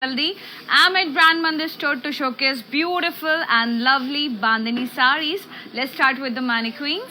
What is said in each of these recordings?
Healthy. I'm at Brand Mandir store to showcase beautiful and lovely Bandhani saris. Let's start with the mannequins.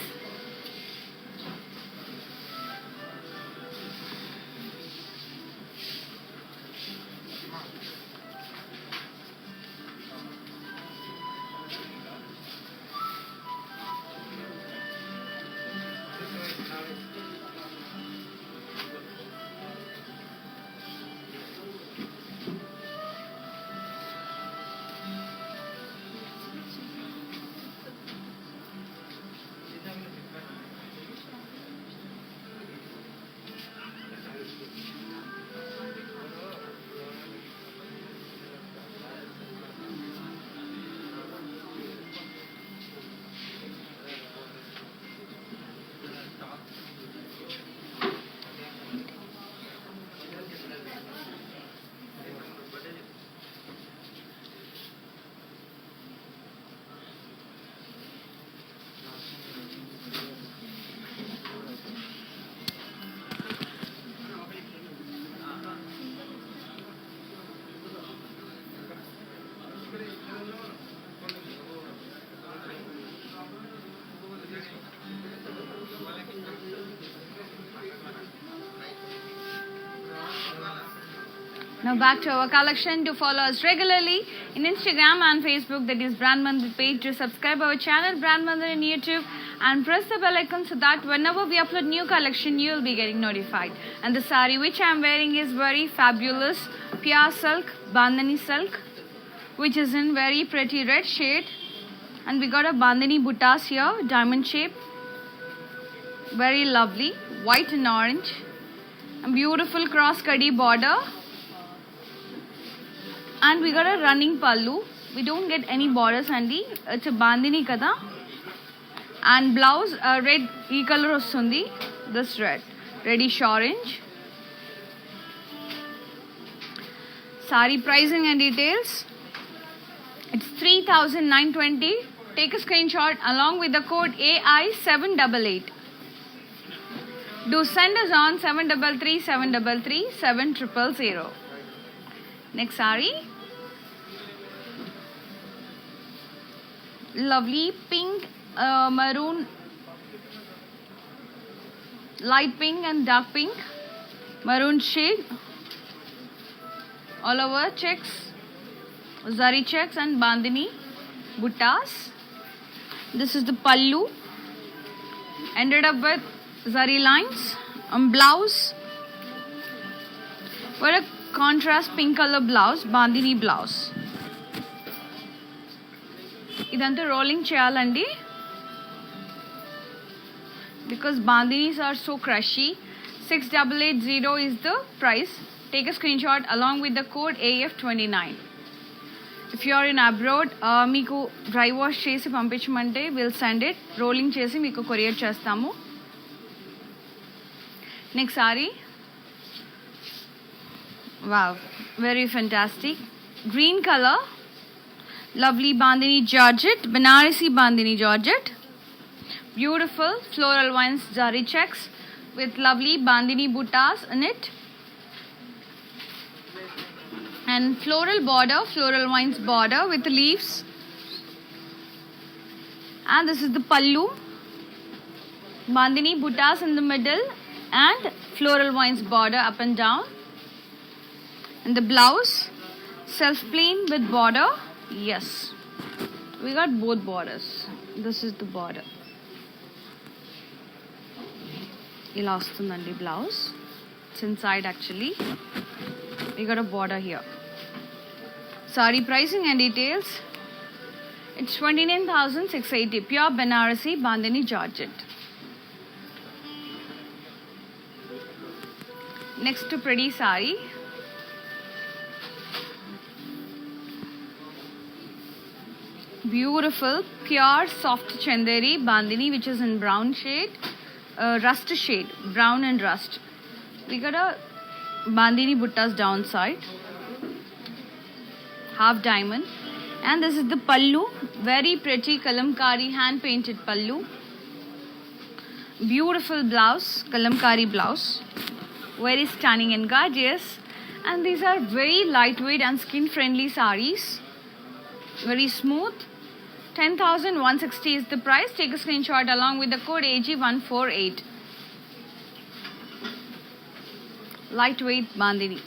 Now back to our collection. To follow us regularly in Instagram and Facebook, that is Brand Mandir page. To subscribe our channel Brand Mandir in YouTube and press the bell icon so that whenever we upload new collection, you will be getting notified. And the sari which I am wearing is very fabulous pure silk, Bandhani silk, which is in very pretty red shade. And we got a Bandhani buttas here, diamond shape, very lovely, white and orange, and beautiful cross kadi border. And we got a running pallu. We don't get any borders, Andy. It's a bandhani kada. And blouse red e color ostundi. This red, reddish orange. Sari pricing and details. It's 3,920. Take a screenshot along with the code AI788. Do send us on 733 733 7000. Next sari, lovely pink, maroon, light pink and dark pink, maroon shade, all over checks, zari checks and bandhani buttas. This is the pallu, ended up with zari lines, blouse, what a contrast pink color blouse, bandhani blouse. ఇదంతా rolling చేయాలండి because bandhanis are so crushy. 6880 is the price. Take a screenshot along with the code AF29. If you are in abroad, మీకు dry wash చేసి పంపించమంటే we'll send it. Rolling చేసి మీకు courier చేస్తాము. Next sorry, wow, very fantastic, green color, lovely bandhani georgette, Banarasi bandhani georgette, beautiful floral vines zari checks with lovely bandhani buttas in it, and floral border, floral vines border with leaves. And this is the pallu, bandhani buttas in the middle and floral vines border up and down. And the blouse, self plain with border. Yes, we got both borders. This is the border. Ila ostundandi blouse. It's inside actually. We got a border here. Sari pricing and details. It's 29,680. Pure Banarasi bandhani georgette. Next to pretty sari. Beautiful pure soft chanderi bandhani, which is in brown shade, rust shade, brown and rust. We got a bandhani buttas downside, half diamond, and this is the pallu, very pretty kalamkari hand painted pallu. Beautiful blouse, kalamkari blouse, very stunning and gorgeous. And these are very lightweight and skin friendly saris. Very smooth. 10,160 is the price. Take a screenshot along with the code AG148. Lightweight bandhani.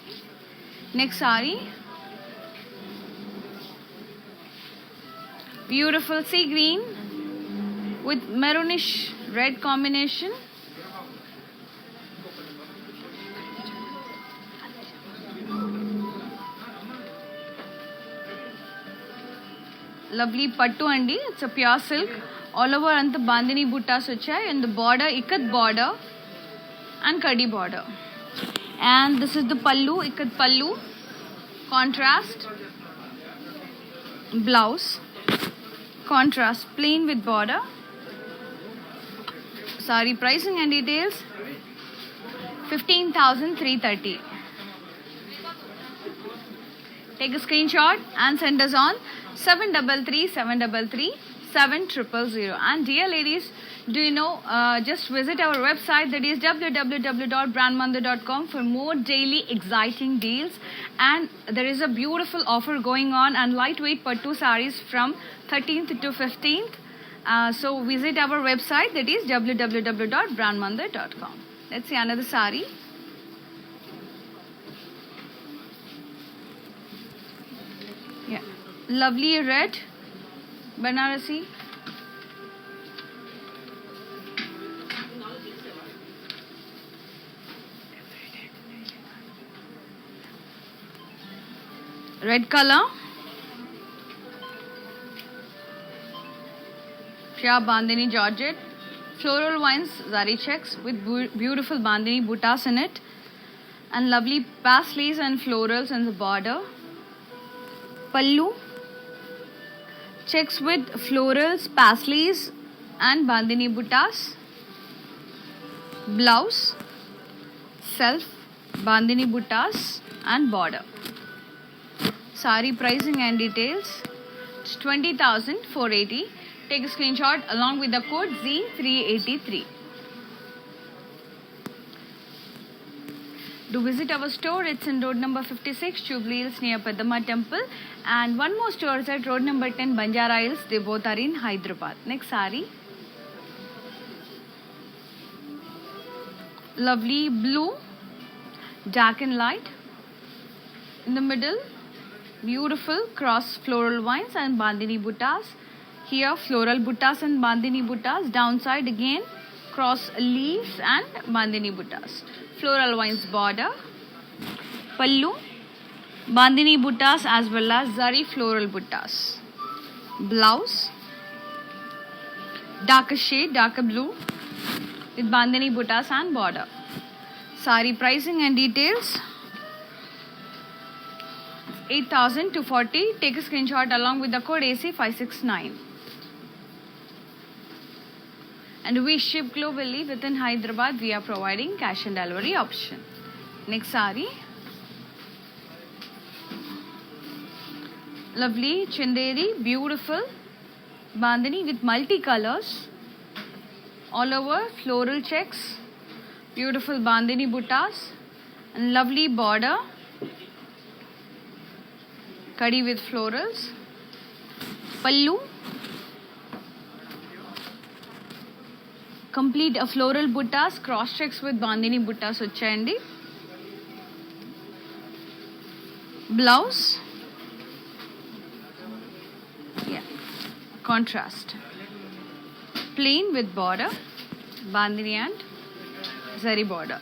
Next sari. Beautiful sea green with maroonish red combination. Lovely pattu andi. It's a pure silk. All over anta bandhani buttas vachai, and the border ikat border and kadi border. And this is the pallu, ikat pallu. Contrast blouse. Contrast plain with border. Sari pricing and details 15,330. Take a screenshot and send us on 733-733-7000. And dear ladies, do you know, just visit our website, that is www.brandmandir.com, for more daily exciting deals. And there is a beautiful offer going on and lightweight pattu saris from 13th to 15th. So visit our website, that is www.brandmandir.com. Let's see another sari. Yeah, lovely red Banarasi. Red color. Pure bandhani georgette. Floral vines, zari checks with beautiful bandhani buttas in it. And lovely paisleys and florals in the border. Pallu. Checks with florals, paisleys and bandhani buttas. Blouse. Self bandhani buttas and border. Sari pricing and details. It's 20,480. Take a screenshot along with the code Z383. Do visit our store. It's in road number 56, Jubilee Hills, near Peddamma Temple. And one more store is at road number 10, Banjara Hills. They both are in Hyderabad. Next sari. Lovely blue, dark and light. In the middle, beautiful cross floral vines and bandhani buttas. Here floral buttas and bandhani buttas. Downside again cross leaves and bandhani buttas. Floral vines border. Pallu, bandhani buttas as well as zari floral buttas. Blouse, darker shade, darker blue with bandhani buttas and border. Sari pricing and details 8,240. Take a screenshot along with the code AC569. And we ship globally. Within Hyderabad, we are providing cash and delivery option. Next sari. Lovely Chanderi, beautiful bandhani with multicolors. All over floral checks. Beautiful bandhani buttas. And lovely border. Kadi with florals. Pallu. Complete a floral buttas, cross checks with bandhani buttas vachayandi. Blouse. Yeah. Contrast. Plain with border. Bandhani and zari border.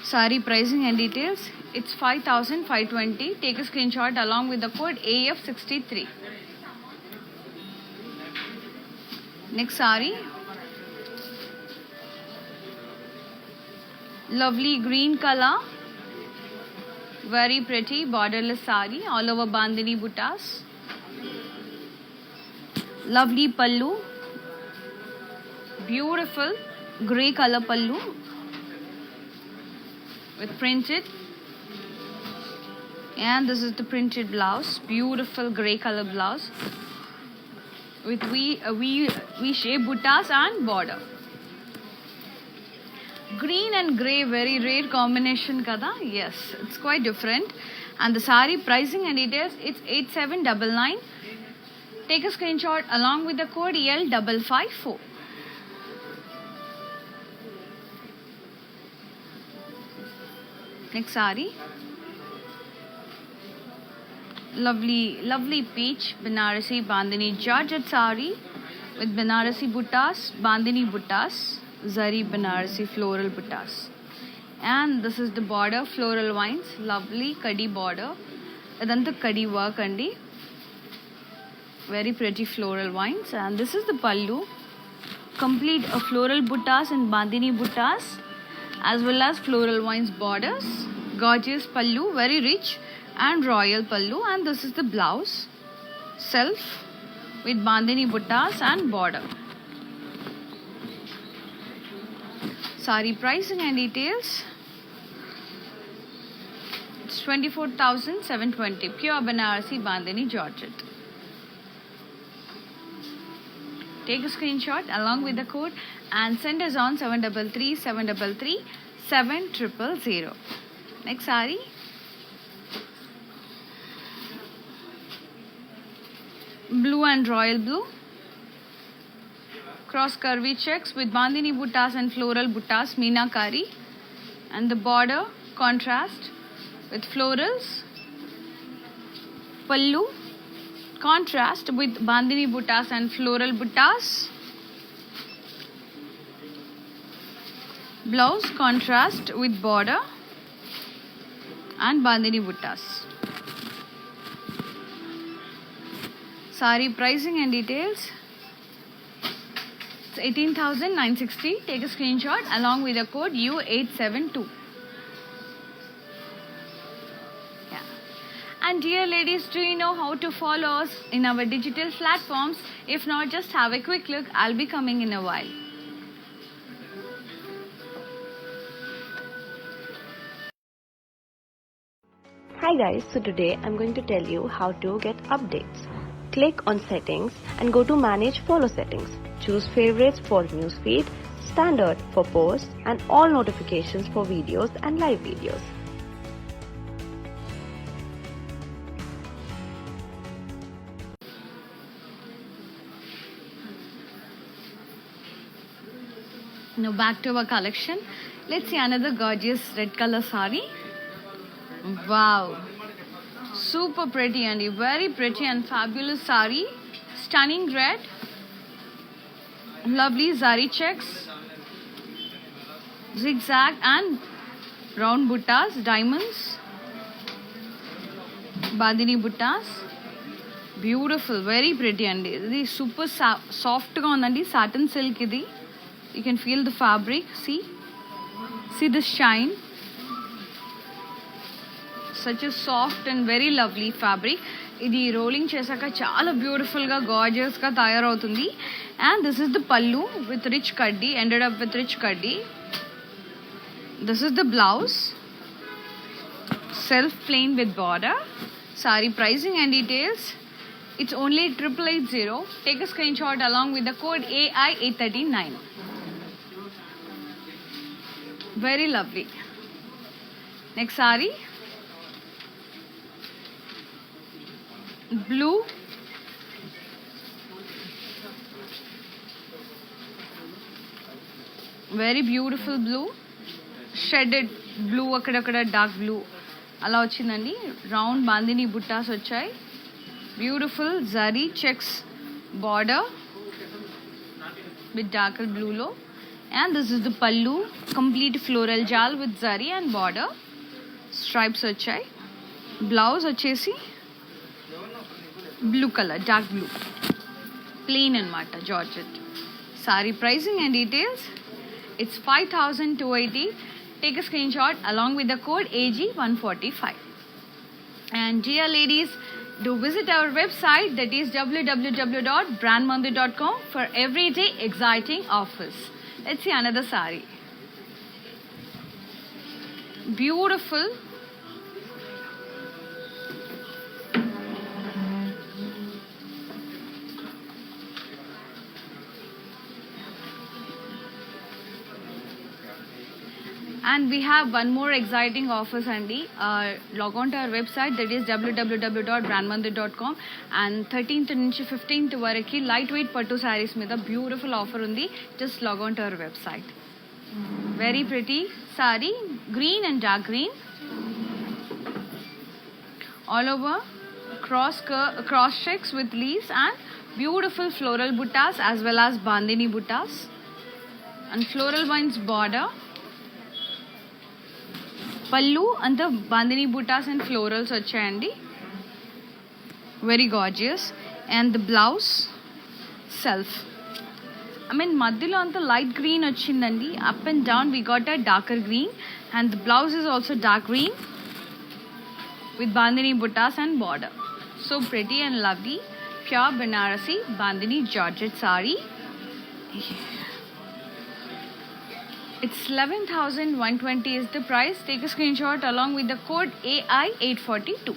Sari pricing and details. It's 5,520. Take a screenshot along with the code AF63. Next sari. Lovely green color. Very pretty borderless sari. All over bandhani buttas. Lovely pallu. Beautiful grey color pallu with printed. And this is the printed blouse. Beautiful grey color blouse with V shape buttas and border. Green and grey, very rare combination kada. Yes, it's quite different. And the sari pricing and details, it's 8799. Take a screenshot along with the code EL554. Next sari. Lovely peach Banarasi Bandhani Georgette sari with Banarasi buttas, Bandhani buttas, Zari Banarasi floral buttas. And this is the border, floral vines, lovely Kadi border. Adanta Kadi work andi. Very pretty floral vines. And this is the pallu, complete floral buttas and Bandhani buttas, as well as floral vines borders. Gorgeous pallu, very rich and royal pallu. And this is the blouse, self with Bandhani buttas and border. Sari pricing and details, it's 24,720. Pure Banarasi Bandhani Georgette. Take a screenshot along with the code and send us on 733 733 7000. Next sari. Blue and royal blue. Cross curvy checks with Bandhani buttas and floral buttas, Meenakari. And the border contrast with florals. Pallu contrast with Bandhani buttas and floral buttas. Blouse contrast with border and Bandhani buttas. Sari pricing and details, it's 18,960. Take a screenshot along with the code U872. Yeah. And dear ladies, do you know how to follow us in our digital platforms? If not, just have a quick look. I'll be coming in a while. Hi guys, so today I'm going to tell you how to get updates. Click on settings and go to manage follow settings. Choose favorites for newsfeed, standard for posts and all notifications for videos and live videos. Now back to our collection. Let's see another gorgeous red color sari. Wow, super pretty and very pretty and fabulous sari. Stunning red, lovely zari checks, zigzag and round buttas, diamonds, Bandhani buttas. Beautiful, very pretty and this super soft ga undandi, satin silk idi. You can feel the fabric. See the shine. Such a soft and very lovely fabric. Idi rolling chesaka chala beautiful ga, gorgeous ga tayarautundi. And this is the pallu with rich kaddi, ended up with rich kaddi. This is the blouse, self plain with border. Sari pricing and details, it's only 8880. Take a screenshot along with the code AI839. Very lovely. Next sari, blue, very beautiful blue, shaded blue, akkadakada dark blue ala vachindandi. Round Bandhani buttas vachayi. Beautiful zari checks border with darker blue lo. And this is the pallu, complete floral jal with zari and border. Stripes vachayi. Blouse vachesi blue color, dark blue, plain anamata, Georgette. Sari pricing and details, it's 5,280. Take a screenshot along with the code AG145. And dear ladies, do visit our website, that is www.brandmandir.com, for everyday exciting offers. Let's see another sari. Beautiful. And we have one more exciting offers అండి. Log on to our website, that is www.brandmandir.com, and 13th నుంచి 15th వరకు light weight పట్టు శారీస్ మీద beautiful offer ఉంది. Just log on to our website. Very pretty sari, green and dark green, all over cross checks with leaves and beautiful floral buttas as well as bandhani buttas and floral vines border. Pallu and the bandhani buttas and florals vachayandi, very gorgeous. And the blouse self, I mean madhyalo anta light green vachindandi, up and down we got a darker green, and the blouse is also dark green with bandhani buttas and border. So pretty and lovely, pure Banarasi bandhani Georgette sari. It's 11,120 is the price. Take a screenshot along with the code AI842.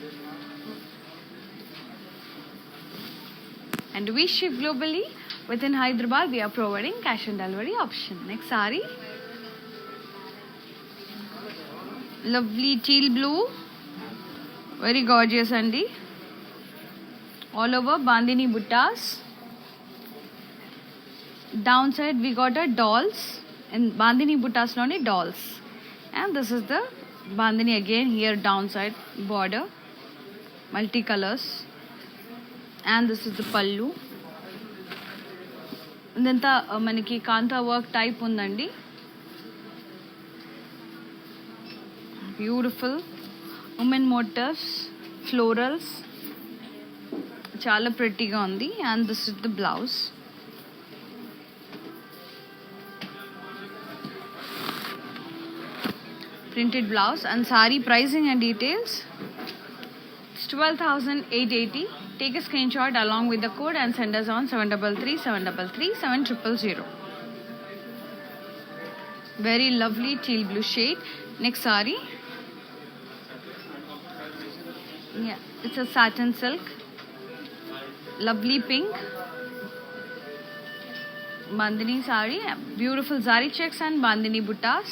And we ship globally. Within Hyderabad, we are providing cash on delivery option. Next sari, lovely teal blue, very gorgeous andi. All over bandhani buttas. Downside we got a dolls, and bandhani buttas lone dolls. And this is the bandhani again here, downside border, multicolors. And this is the pallu. ఇదంతా మనకి కాంతా work type ఉందండి. Beautiful women motifs, florals, చాలా ప్రెట్టీగా ఉంది. And this is the blouse. Printed blouse. And sari pricing and details, it's 12,880. Take a screenshot along with the code and send us on 733-733-7000. Very lovely teal blue shade. Next sari, yeah, it's a satin silk, lovely pink bandhani sari, beautiful zari checks and bandhani buttas.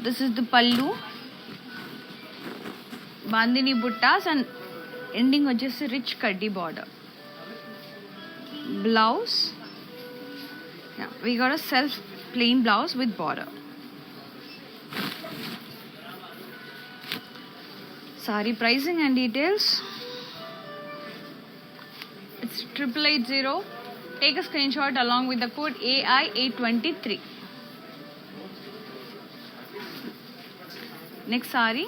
This is the pallu, bandhani buttas and ending vachesi rich kaddi border. Blouse, yeah, we got a self plain blouse with border. Sari pricing and details, it's 8880. Take a screenshot along with the code AI823. Next sari,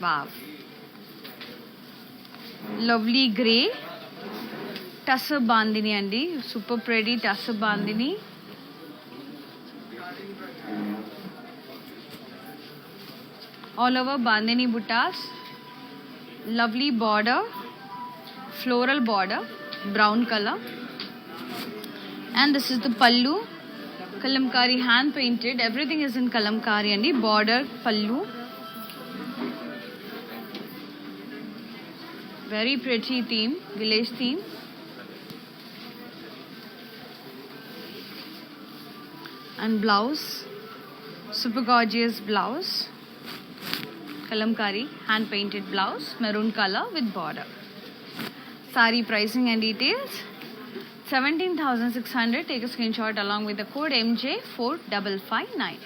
wow, lovely grey tussar bandhani andi, super pretty tussar bandhani. All over bandhani buttas, lovely border, floral border, brown color. And this is the pallu, kalamkari hand painted, everything is in kalamkari andi. Border pallu, very pretty theme, village theme. And blouse, super gorgeous blouse, kalamkari hand painted blouse, maroon color with border. Sari pricing and details, 17,600. Take a screenshot along with the code MJ4559.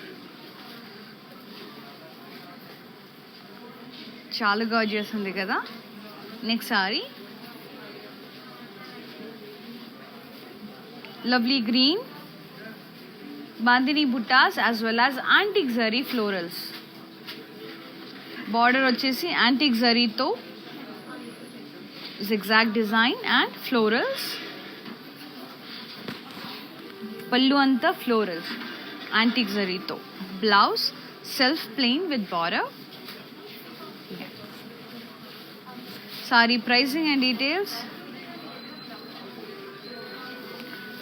చాలా gorgeous ఉంది కదా. Next sari, lovely green bandhani buttas as well as antique zari florals. Border వచ్చేసి antique zari తో zigzag design and florals. Pallu anta florals, antique zari తో. Blouse self plain with border. Sari pricing and details,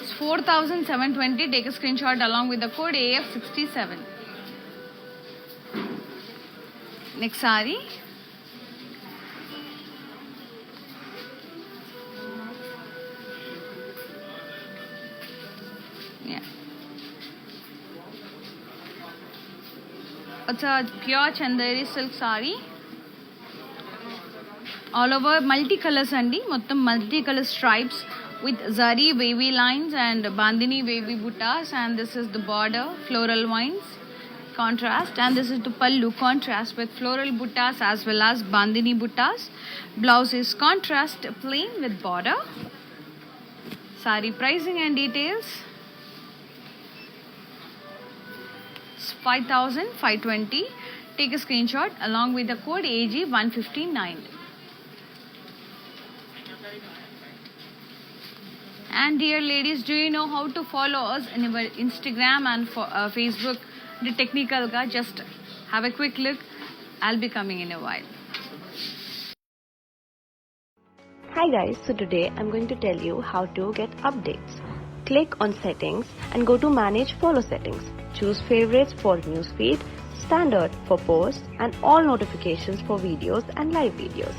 it's 4,720. Take a screenshot along with the code AF67. Next sari, It's a pure Chanderi silk saree. All over multicolors andi, mottam multicolor stripes with zari wavy lines and bandini wavy buttas, and this is the border floral vines contrast, and this is the pallu contrast with floral buttas as well as bandini buttas. Blouse is contrast plain with border. Saree pricing and details. 5,520. Take a screenshot along with the code AG159. And dear ladies, do you know how to follow us in our Instagram and Facebook? The technical ga, just have a quick look. I'll be coming in a while. Hi guys, so today I'm going to tell you how to get updates. Click on settings and go to manage follow settings. Choose favorites for newsfeed, standard for posts, and all notifications for videos and live videos.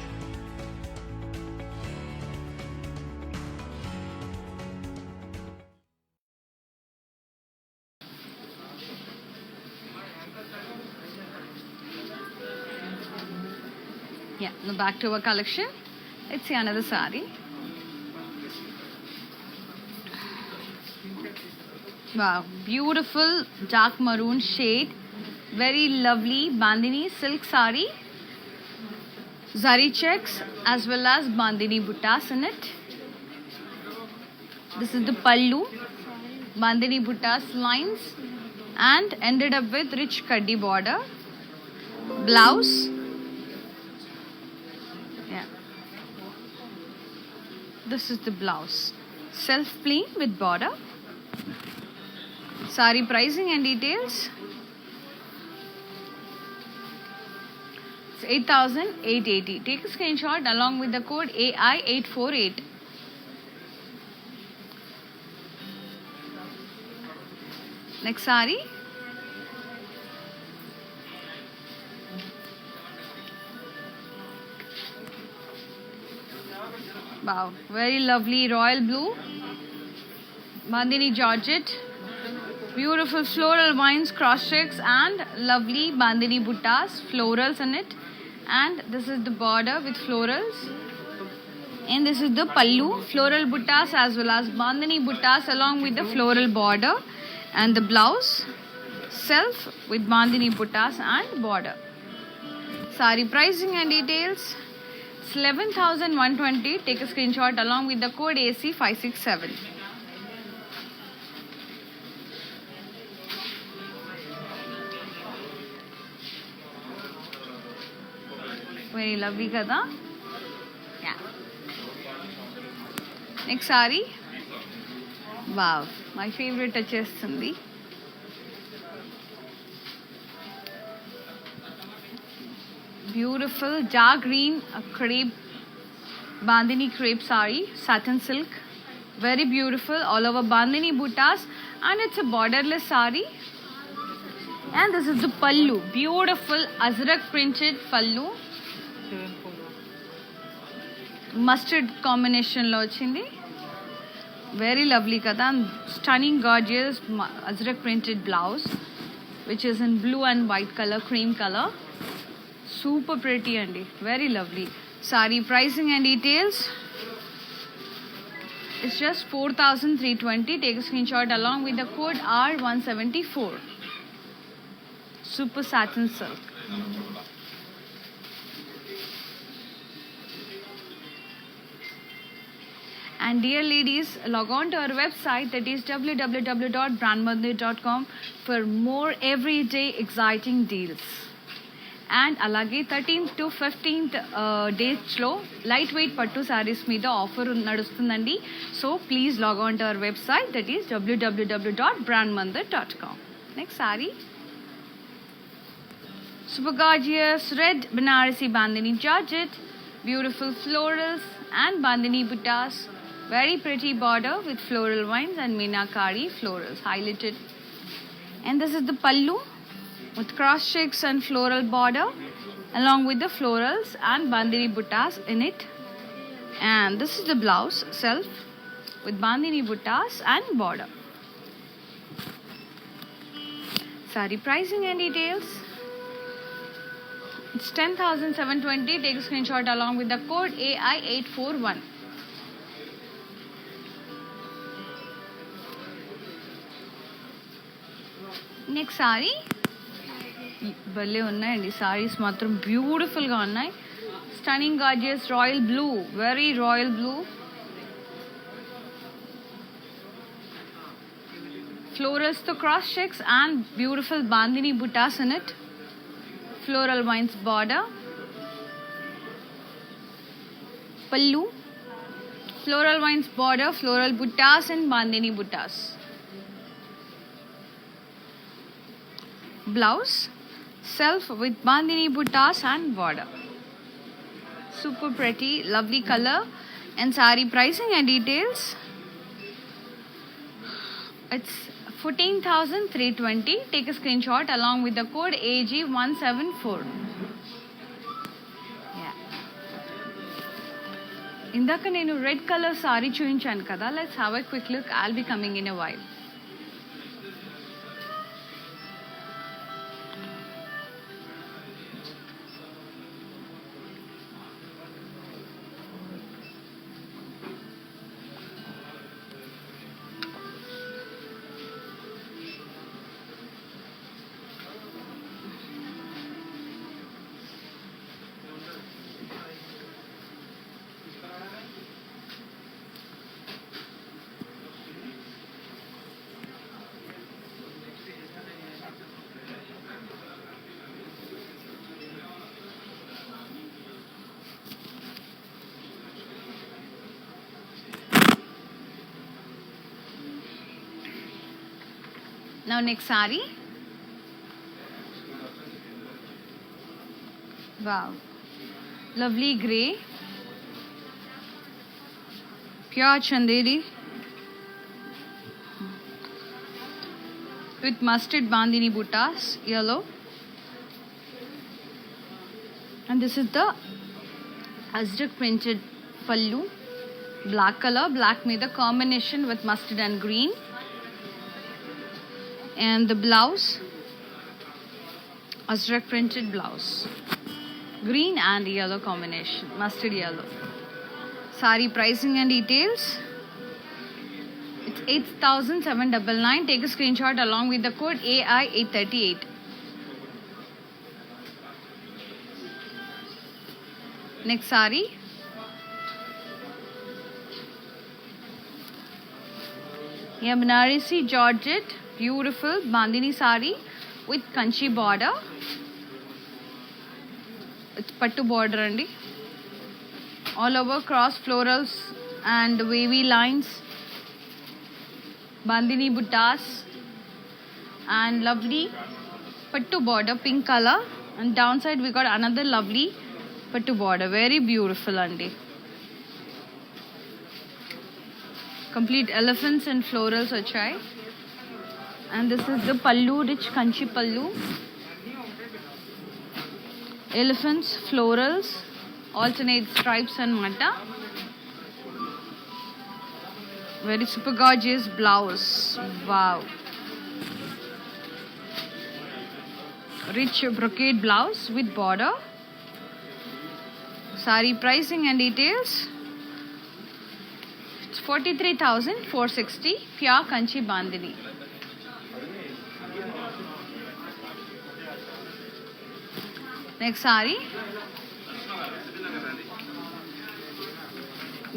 Yeah, now back to our collection. Let's see another saree. Wow, beautiful dark maroon shade. Very lovely bandini silk saree. Zari checks as well as bandini buttas in it. This is the pallu. Bandini buttas lines and ended up with rich kaddi border. Blouse. Yeah. This is the blouse. Self plain with border. Saree pricing and details. It's 8,880. Take a screenshot along with the code AI848. Next saree. Wow, very lovely royal blue. Bandini georgette. Beautiful floral vines, cross checks, and lovely bandini buttas, florals in it. And this is the border with florals. And this is the pallu, floral buttas as well as bandini buttas along with the floral border. And the blouse, self with bandini buttas and border. Saree pricing and details. It's 11,120. Take a screenshot along with the code AC567. Very lovely kada. Yeah. Next saree. Wow, my favorite వచ్చేస్తుంది. Beautiful dark green crepe bandini crepe saree, satin silk. Very beautiful, all over bandini buttas, and it's a borderless saree. And this is the pallu, beautiful azrak printed pallu. Mustard combination lo ochindi. Very lovely kada, and stunning gorgeous azrak printed blouse, which is in blue and white color, cream color. Super pretty andi, very lovely. Saree pricing and details. It's just 4,320. Take a screenshot along with the code R174. Super satin silk. And dear ladies, log on to our website, that is www.brandmandir.com, for more everyday exciting deals. And alage 13th to 15th days lo lightweight pattu sarees meeda offer nadustundandi. So please log on to our website, that is www.brandmandir.com. Next saree. Super gorgeous red Banarasi bandini georgette, beautiful florals and bandini buttas. Very pretty border with floral vines and meenakari florals highlighted. And this is the pallu with cross checks and floral border along with the florals and bandini buttas in it. And this is the blouse self with bandini buttas and border. Saree pricing and details. It's 10,720. Take a screenshot along with the code AI841. Next saree. భలే ఉన్నాయండి సారీస్ మాత్రం బ్యూటిఫుల్గా ఉన్నాయి. Stunning gorgeous royal blue, very royal blue. Florals to cross checks and beautiful bandhani buttas in it. Floral vines border. Pallu. Floral vines border, floral buttas and bandhani buttas. Blouse. Self with bandhani buttas and border. Super pretty, lovely color. And saree pricing and details. It's 14,320. Take a screenshot along with the code AG174. Yeah. ఇందాక నేను red colour sorry చూపించాను కదా. Let's have a quick look. I'll be coming in a while. Now next saree. Wow. Lovely grey. Pure chanderi. With mustard bandhani buttas, yellow. And this is the Azrak printed pallu. Black color, black made a combination with mustard and green. And the blouse, Azrak printed blouse, green and yellow combination, mustard yellow. Saree pricing and details. It's 8,799. Take a screenshot along with the code AI838. Next saree. Yeah, Banarasi Georgette. Beautiful bandhani sari with kanchi border. It's pattu border andi. All over cross florals and wavy lines. Bandhani buttas and lovely pattu border, pink color. And downside we got another lovely pattu border. Very beautiful andi. Complete elephants and florals vachai. And this is the pallu, rich kanchi pallu. Elephants, florals, alternate stripes and mata. Very super gorgeous blouse. Wow. Rich brocade blouse with border. Saree pricing and details. It's 43,460. Pure kanchi bandhani. Next saree.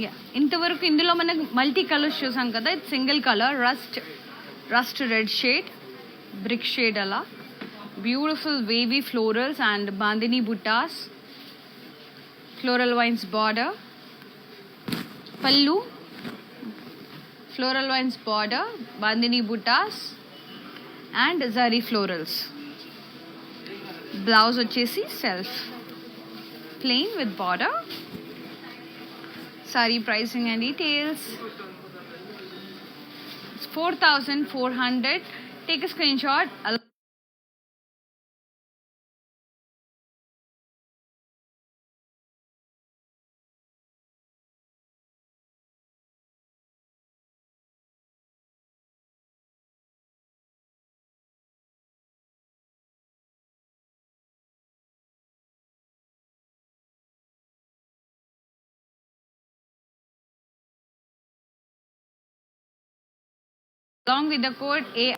Yeah, ఇంతవరకు ఇందులో మనకు multi colours చూసాం కదా. It's single colour, rust red shade, brick shade అలా. Beautiful wavy florals and bandhani buttas, floral vines border, pallu, floral vines border, bandhani buttas and zari florals. Blouse వచ్చేసి self plain with border. Saree pricing and details. It's 4,400. Take a screenshot. along with the code A.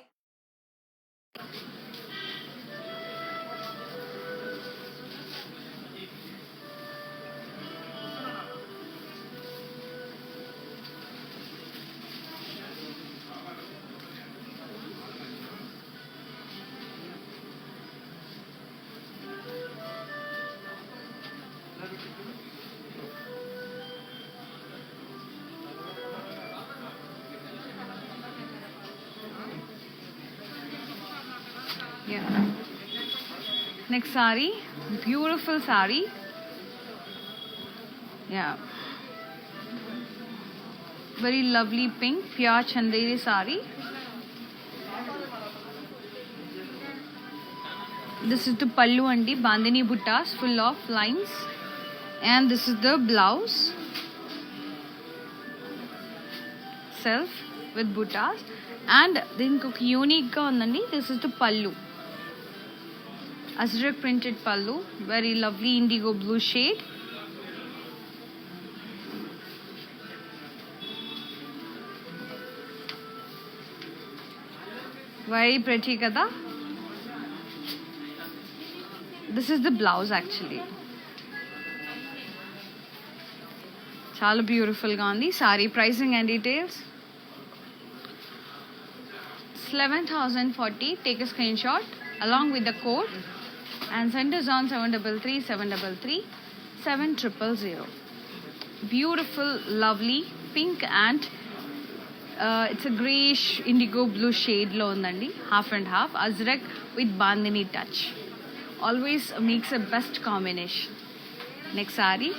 Yeah. Next sari, beautiful sari. Yeah. Very lovely pink, pure chanderi sari. This is the pallu andi, bandini buttas, full of lines. And this is the blouse. Self with buttas. And then unique ga undandi, this is the pallu. Azrak printed pallu, very lovely indigo blue shade. Very pretty kada. This is the blouse actually. Chala beautiful ga undi. Saree pricing and details. It's 11,040. Take a screenshot along with the code and send us on 733 733 7000. Beautiful, lovely pink and it's a greyish indigo blue shade lo undandi, half and half. Azrak with bandini touch. Always makes a best combination. Next saree.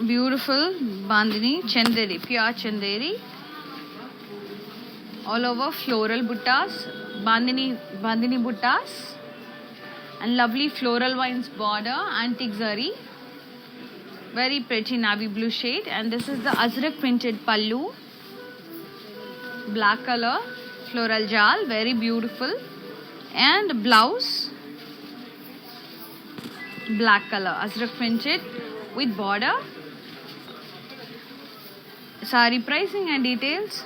Beautiful bandini chanderi, pure chanderi. All over floral buttas, bandini buttas, and lovely floral vines border, antique zari. Very pretty navy blue shade. And this is the Azrak printed pallu, black color, floral jal, very beautiful. And blouse, black color, Azrak printed with border. Saree pricing and details.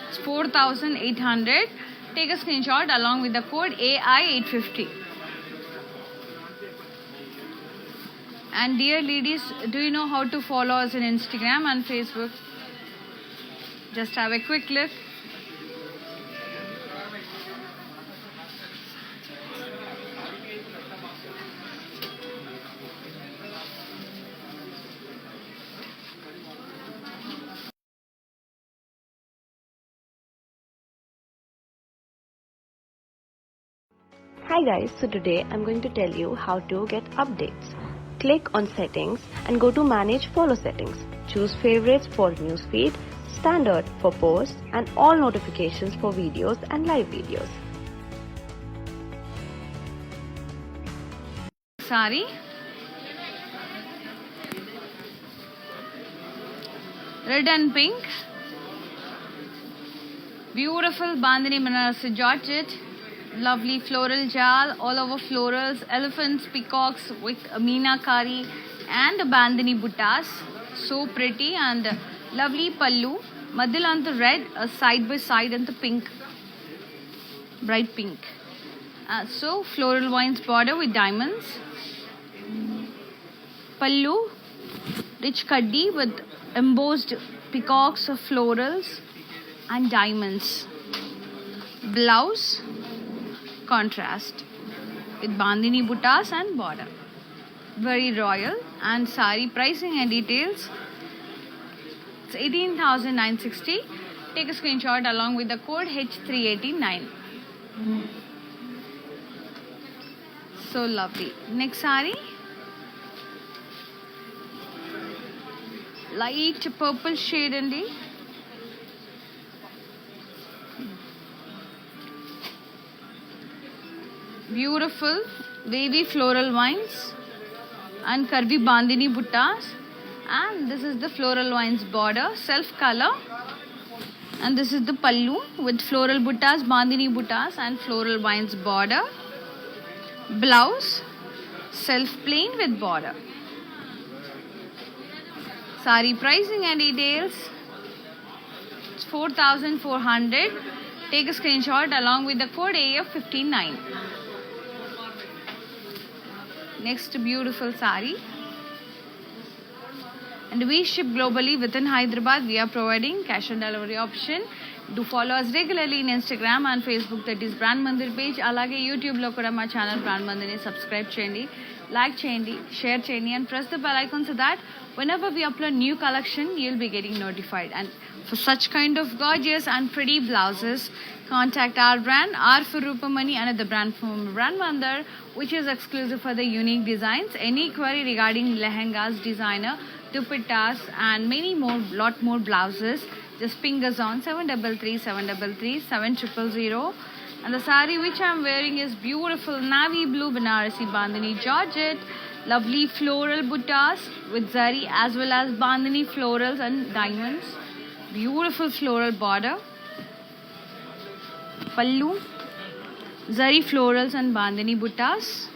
It's 4,800. Take a screenshot along with the code AI850. And dear ladies, do you know how to follow us on Instagram and Facebook? Just have a quick look. Hi guys, so today I'm going to tell you how to get updates. Click on settings and go to manage follow settings. Choose favorites for newsfeed, standard for posts and all notifications for videos and live videos. Saree. Red and pink. Beautiful bandhani Banarasi Georgette. Lovely floral jal, all over florals, elephants, peacocks with meenakari and bandhani buttas. So pretty and lovely pallu. Madhilanta red, side by side and the pink, bright pink. So floral vines border with diamonds. Pallu, rich kaddi with embossed peacocks of florals and diamonds. Blouse, contrast with bandhani buttas and border. Very royal. And saree pricing and details. It's 18,960. Take a screenshot along with the code H389. So lovely. Next saree. Light purple shade andi. Beautiful wavy floral vines and curvy bandhani buttas. And this is the floral vines border, self color. And this is the pallu with floral buttas, bandhani buttas and floral vines border. Blouse, self plain with border. Sari pricing and details. It's 4,400. Take a screenshot along with the code AF159. Next beautiful sari. And we ship globally within Hyderabad. We are providing cash on delivery option. Do follow us regularly in Instagram and Facebook, that is Brand Mandir page. Alage YouTube lo kuda ma channel Brand Mandir ni subscribe cheyandi, like cheyandi, share cheyandi and press the bell icon so that whenever we upload new collection you'll be getting notified. And for such kind of gorgeous and pretty blouses, contact our brand R for Rupamani and the brand from Brand Mandir, which is exclusive for the unique designs. Any query regarding lehengas, designer, dupattas and many more, lot more blouses, just ping us on 733-733-7000. And the sari which I am wearing is beautiful navy blue Banarasi Bandhani Georgette. Lovely floral buttas with zari as well as Bandhani florals and diamonds. Beautiful floral border. Pallu, zari florals and Bandhani buttas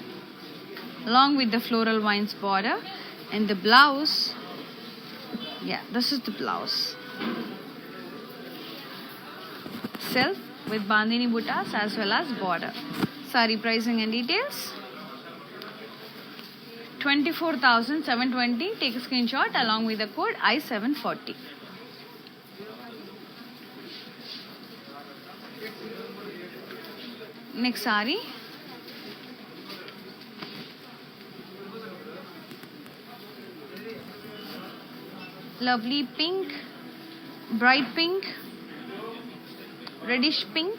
along with the floral vines border. And the blouse, yeah, this is the blouse. Self with Bandhani buttas as well as border. Sari pricing and details. 24,720. Take a screenshot along with the code I740. Next sari. Lovely pink, bright pink, reddish pink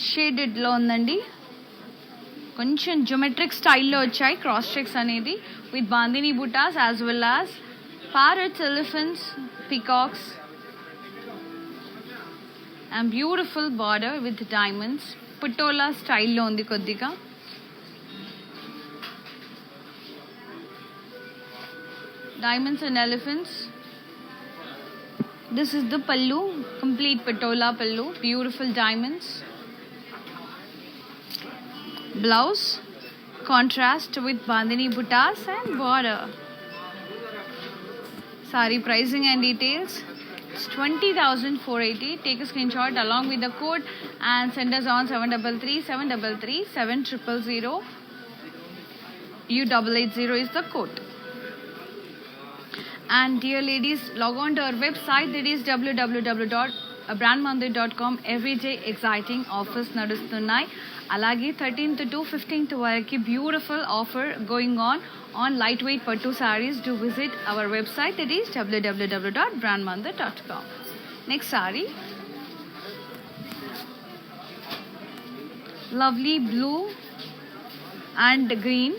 shaded లో ఉందండి. కొంచెం geometric స్టైల్లో వచ్చాయి cross checks అనేది with bandhani buttas as well as parrots, elephants, peacocks and beautiful border with diamonds. Patola స్టైల్లో ఉంది కొద్దిగా. Diamonds and elephants. This is the pallu, complete patola pallu, beautiful diamonds. Blouse, contrast with bandhani buttas and border. Sari pricing and details. It's 20,480. Take a screenshot along with the code and send us on 733-733-7000. U880 is the code. And dear ladies, log on to our website, that is www.brandmandir.com. Everyday exciting offers nadustunnai. Alage 13th to 15th varaki beautiful offer going on lightweight pattu sarees. Do visit our website, that is www.brandmandir.com. Next saree, lovely blue and green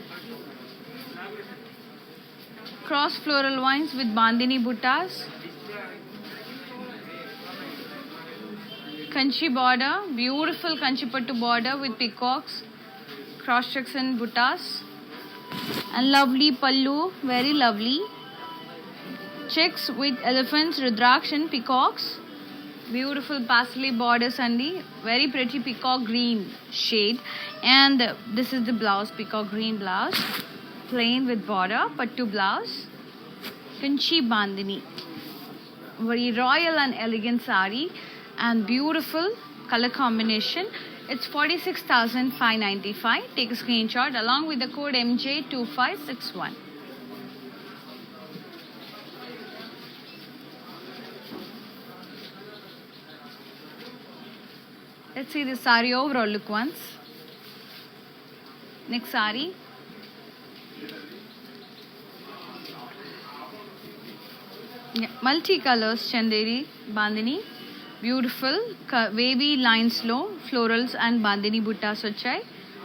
cross floral vines with bandhani buttas, kanchi border, beautiful kanchi pattu border with peacocks, cross checks and buttas, and lovely pallu, very lovely checks with elephants, rudraksh and peacocks. Beautiful paisley borders and the very pretty peacock green shade. And this is the blouse, peacock green blouse, plain with border, pattu blouse, kanchi bandhani, very royal and elegant sari and beautiful color combination. It's 46,595. Take a screenshot along with the code MJ2561. Let's see the sari overall look once. Next sari. Yeah, multi-colors chanderi bandhani, beautiful wavy lines low florals and bandhani buttas vachai,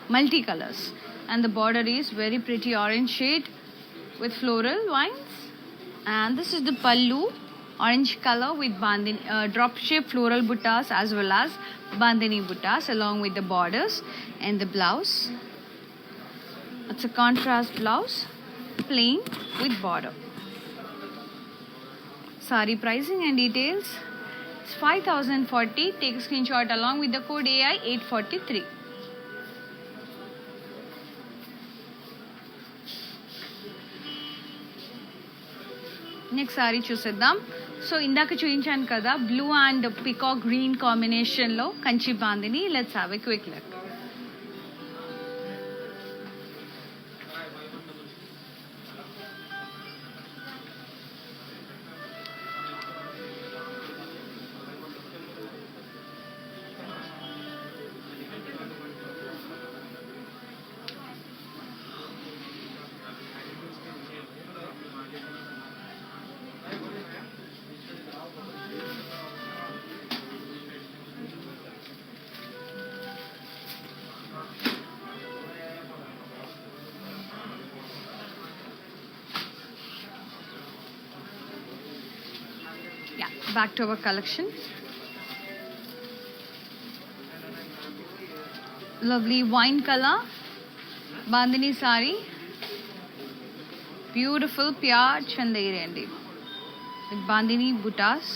multi-colors, and the border is very pretty orange shade with floral vines. And this is the pallu, orange color with bandhani drop shape floral buttas as well as bandhani buttas along with the borders. And the blouse, it's a contrast blouse, plain with border. Sari pricing and details. It's 5,040. Take a screenshot along with the code AI843. Next sorry చూసేద్దాం. So ఇందాక చూపించాను కదా blue and peacock green కాంబినేషన్లో Kanchi bandhani. Let's have a quick look. Back to our collection. Lovely wine color bandhani saree, beautiful pure chanderi andi with bandhani buttas,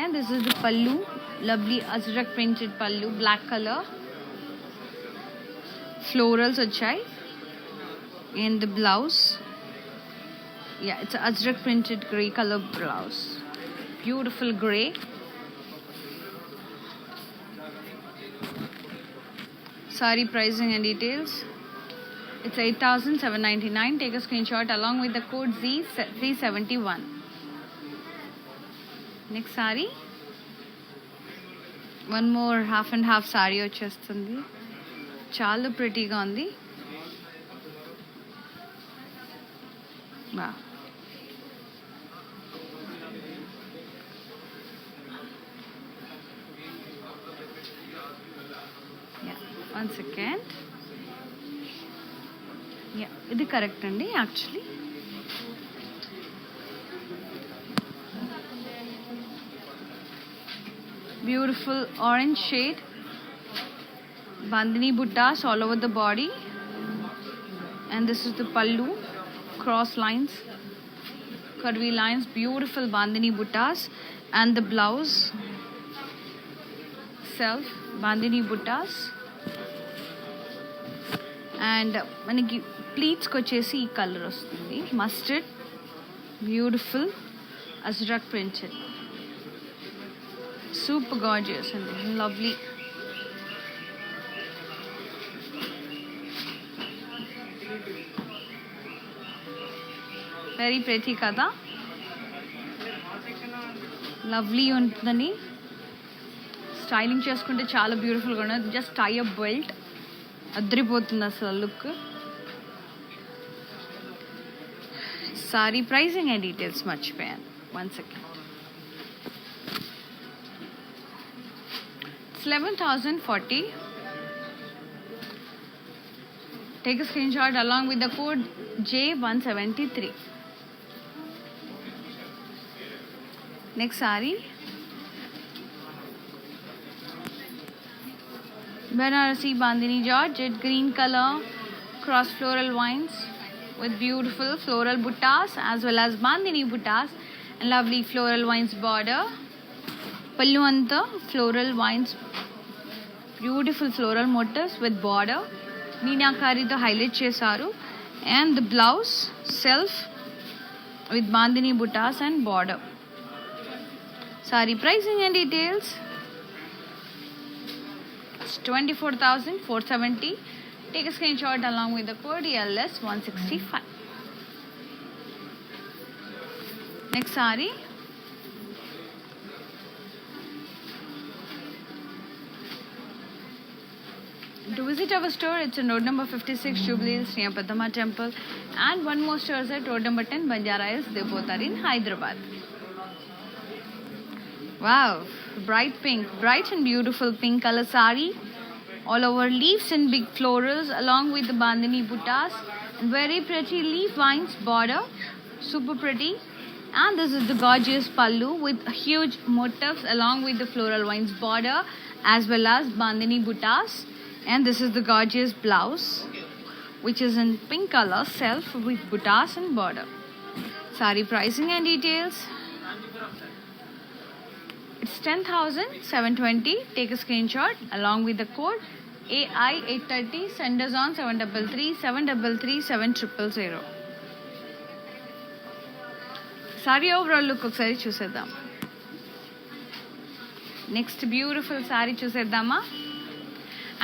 and this is the pallu, lovely azrak printed pallu, black color, florals vachai, and the blouse, it's a azrak printed grey color blouse, beautiful grey. Saree pricing and details. It's 8,799. Take a screenshot along with the code Z371. Next saree. One more half and half saree వచ్చేస్తుంది. చాలా ప్రిటీగా ఉంది. Wow. One second. ఇది correct అండి actually. Beautiful orange shade, bandhani buttas all over the body, and this is the pallu, cross lines, curvy lines, beautiful bandhani buttas, and the blouse self bandhani buttas. And మనకి ప్లీట్స్కి వచ్చేసి ఈ colour వస్తుంది, mustard, beautiful ajrakh printed, super gorgeous అండి, lovely. Very pretty కదా, lovely ఉంటుందని. Styling చేసుకుంటే చాలా బ్యూటిఫుల్గా ఉన్నది. జస్ట్ టై అప్ బెల్ట్, అద్రిపోతుంది అసలు look. Sari pricing and details మర్చిపోయాను. 1 second. It's 11,040. Take a screenshot along with the code J173. Next saree. Banarasi Bandhani Georgette green color, cross floral vines with beautiful floral buttas as well as Bandhani buttas and lovely floral vines border. Pallu anta floral vines, beautiful floral motifs with border. Meenakari to highlight chesaru, and the blouse self with Bandhani buttas and border. Saree pricing and details. 24,470. Take a screenshot along with the code LS165. Next saree. To visit our store, it's in road number 56, Jubilee Hills, near Padma Temple, and one more store is at road number 10, Banjara Hills. They both are in Hyderabad. Wow, bright pink, bright and beautiful pink color saree, all over leaves and big florals along with the bandhani buttas and very pretty leaf vines border, super pretty. And this is the gorgeous pallu with huge motifs along with the floral vines border as well as bandhani buttas. And this is the gorgeous blouse, which is in pink color self with buttas and border. Saree pricing and details. It's 10,720. Take a screenshot along with the code AI830. Send us on 733 733 7000. Sorry overall look ఒకసారి చూసేద్దాం. Next beautiful sorry చూసేద్దామా.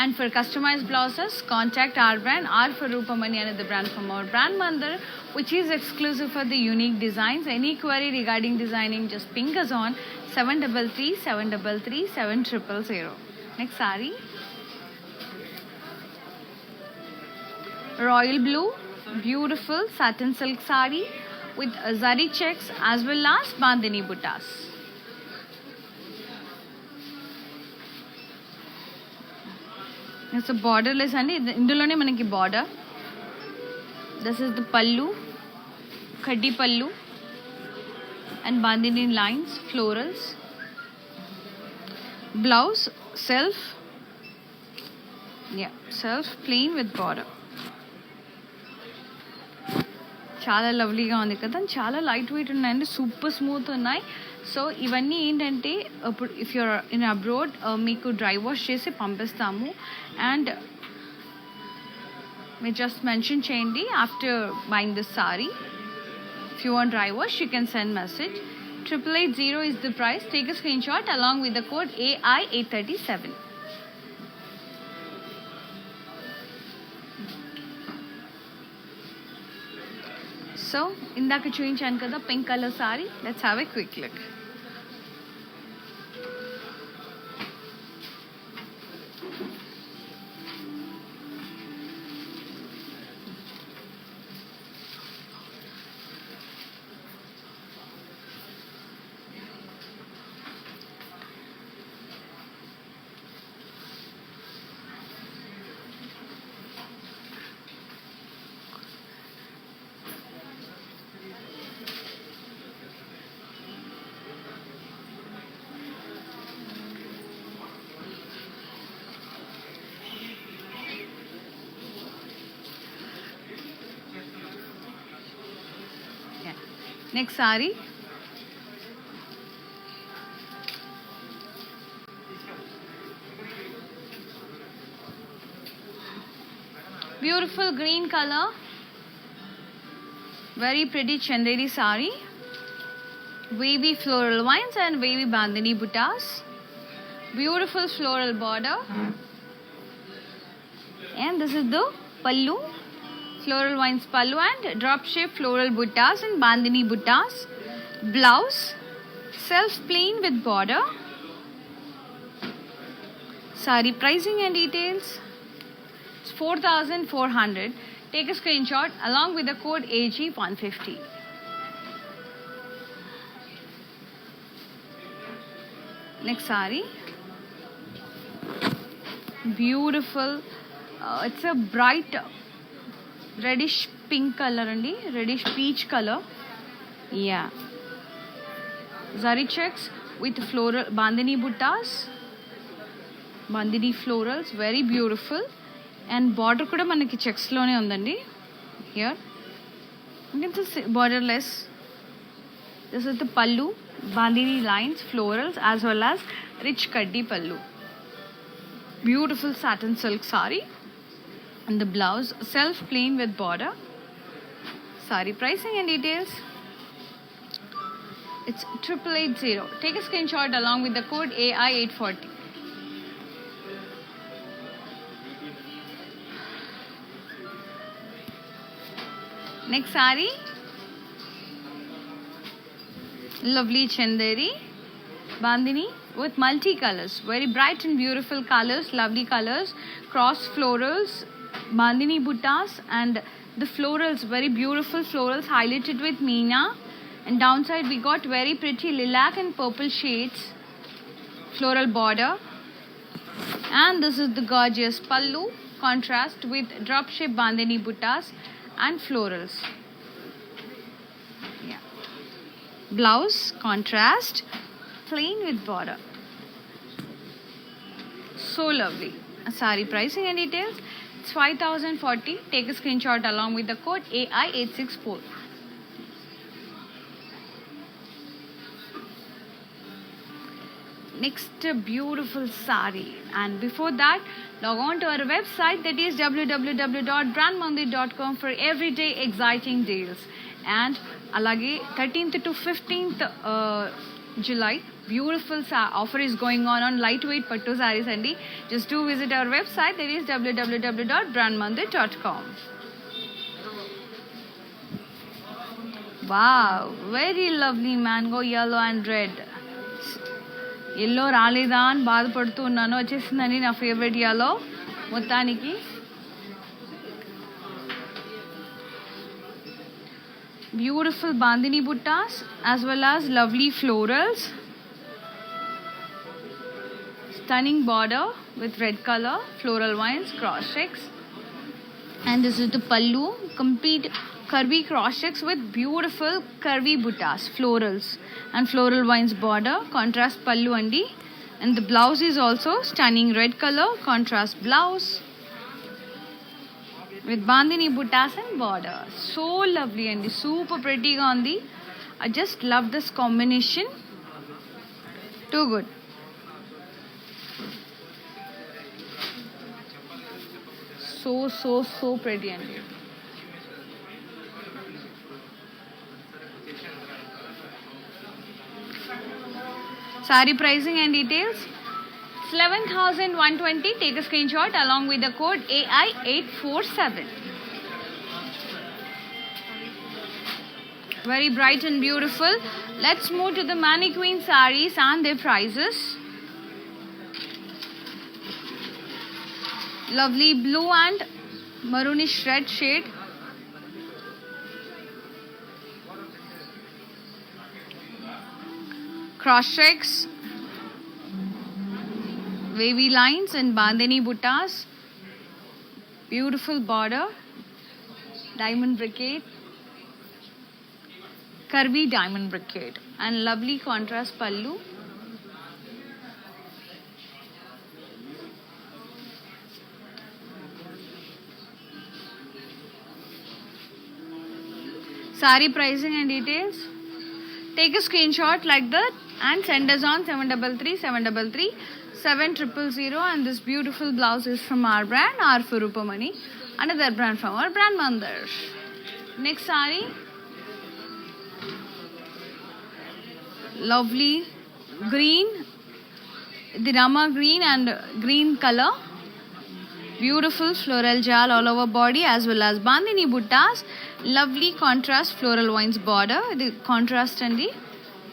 And for customized blouses, contact our brand, R for Rupamani, another brand from our brand Mandir, which is exclusive for the unique designs. Any query regarding designing, just ping us on 733 733 7000. Next saree, royal blue, beautiful satin silk saree with zari checks as well as bandhani buttas. It's a borderless and indulone manaki border. This is the pallu, khaddi pallu and bandhani lines, florals. Blouse self plain with border. చాలా లవ్లీగా ఉంది కదా, చాలా light weight ఉన్నాయండి, super smooth ఉన్నాయి. So ఇవన్నీ ఏంటంటే ఇప్పుడు if you're in abroad మీకు డ్రై వాష్ చేసి పంపిస్తాము. అండ్ మీరు జస్ట్ మెన్షన్ చేయండి after buying this sorry. If you want dry wash you can send message. 8880 is the price. Take a screenshot along with the code AI837. So, ఇందాక చూపించాను కదా pink colour sorry. Let's have a quick look. Next saree, beautiful green color, very pretty chanderi saree, wavy floral vines and wavy bandhani buttas, beautiful floral border, and this is the pallu. Floral vines pallu and drop shape floral buttas and bandhani buttas. Blouse self plain with border. Saree pricing and details. It's 4,400. Take a screenshot along with the code AG150. Next saree, beautiful. It's a bright reddish pink color andi, reddish peach color. Yeah, zari checks with floral bandhani buttas, bandhani florals, very beautiful. And border kuda manaki checks lone undandi here. You can see borderless. This is the pallu, bandhani lines, florals as well as rich kaddi pallu. Beautiful satin silk saree. And the blouse self plain with border. Saree pricing and details. It's 8880. Take a screenshot along with the code AI840. Next saree, lovely chanderi bandhani with multi colors, very bright and beautiful colors, lovely colors, cross florals, bandhani buttas and the florals, very beautiful florals highlighted with meena, and downside we got very pretty lilac and purple shades, floral border. And this is the gorgeous pallu, contrast with drop shape bandhani buttas and florals. Yeah, blouse contrast plain with border. So lovely. Saree pricing and details. It's 5,040. Take a screenshot along with the code AI864. Next, a beautiful saree. And before that, log on to our website, that is www.brandmandir.com, for everyday exciting deals. And అలాగే 13th to 15th July beautiful offer is going on lightweight pattu sarees andi. Just do visit our website, that is www.brandmandir.com. Wow, very lovely mango yellow and red. Yellow రాలేదా అని బాధపడుతూ ఉన్నాను, వచ్చేసిందని నా favourite yellow. మొత్తానికి beautiful bandhani buttas as well as lovely florals, stunning border with red color, floral vines, cross checks, and this is the pallu, complete curvy cross checks with beautiful curvy buttas, florals and floral vines border, contrast pallu andi. And the blouse is also stunning red color, contrast blouse with bandhani buttas and border. So lovely and super pretty ga undi. I just love this combination, too good. So pretty and saree pricing and details. It's 11,120. Take a screenshot along with the code AI847. Very bright and beautiful. Let's move to the mannequin sarees and their prices. Lovely blue and maroonish red shade. Cross checks, wavy lines and bandhani buttas, beautiful border, diamond brocade, curvy diamond brocade, and lovely contrast pallu. Saree pricing and details. Take a screenshot like that and send us on 733 and this beautiful blouse is from our brand, R for Rupamani, another brand from our brand Mandir. Next saree, lovely green, the Rama green and green color, beautiful floral jal all over body as well as bandhani buttas, lovely contrast floral vines border, the contrast and the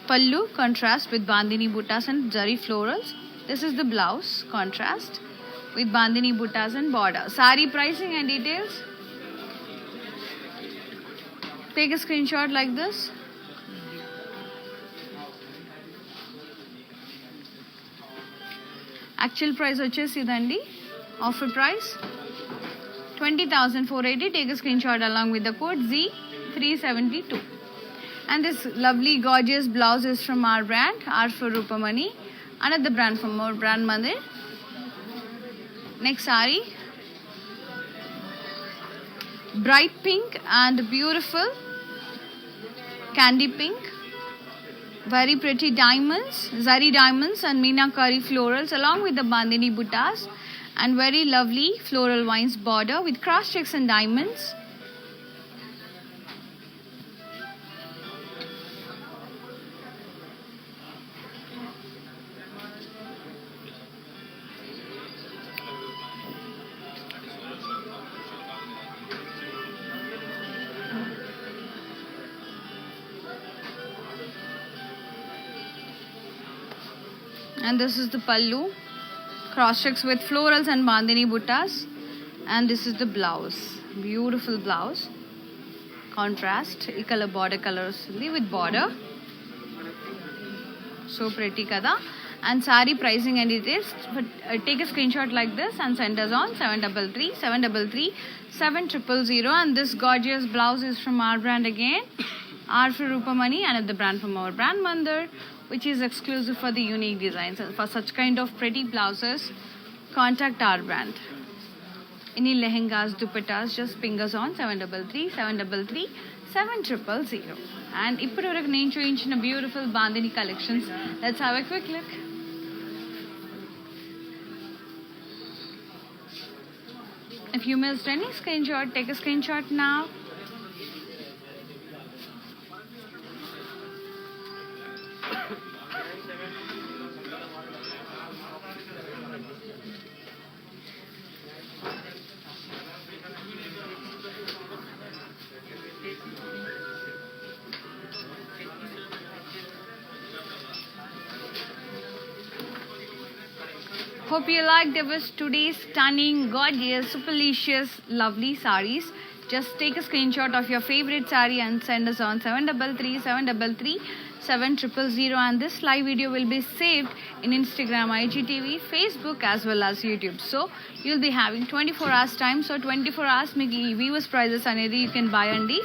pallu contrast with bandhani buttas and zari florals. This is the blouse, contrast with bandhani buttas and border. Saree pricing and details. Take a screenshot like this. Actual price వచ్చేసి ఇదండి, offer price 20,480. Take a screenshot along with the code Z372. And this lovely gorgeous blouse is from our brand, R for Rupamani, another brand from our brand Mandir. Next saree, bright pink and beautiful candy pink, very pretty diamonds, zari diamonds and meenakari florals along with the bandhani buttas and very lovely floral vines border with cross checks and diamonds. And this is the pallu, cross checks with florals and bandhani buttas, and this is the blouse, beautiful blouse, contrast ee color border color ustundi with border, so pretty kada. And saree pricing and details, take a screenshot like this and send us on 733 and this gorgeous blouse is from our brand again, R for Rupamani, another brand from our brand Mandir, which is exclusive for the unique designs. And for such kind of pretty blouses, contact our brand. Any lehengas, dupattas, just ping us on 733 And ippudivaraku nenu chuinchina beautiful bandhani collections. Let's have a quick look. If you missed any screenshot, take a screenshot now. Hope you liked our today's stunning, gorgeous, superlicious, lovely sarees. Just take a screenshot of your favorite saree and send us on 733-733-7000, and this live video will be saved in Instagram, IGTV, Facebook as well as YouTube. So you'll be having 24 hours time. So 24 hours miki viewers prizes anedi you can buy andi.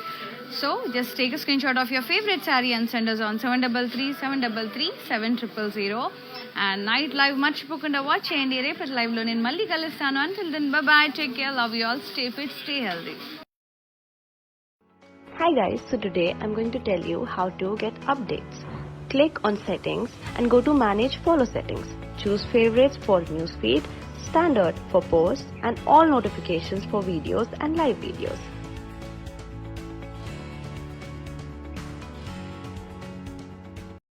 So just take a screenshot of your favorite saree and send us on 733-733-7000. And night live మర్చిపోకుండా watch చేయండి. రేపటి live లో నేను మళ్ళీ కలుస్తాను. Until then, bye bye, take care, love you all, stay fit, stay healthy. Hi guys, so today I'm going to tell you how to get updates. Click on settings and go to manage follow settings. Choose favorites for newsfeed, standard for posts, and all notifications for videos and live videos.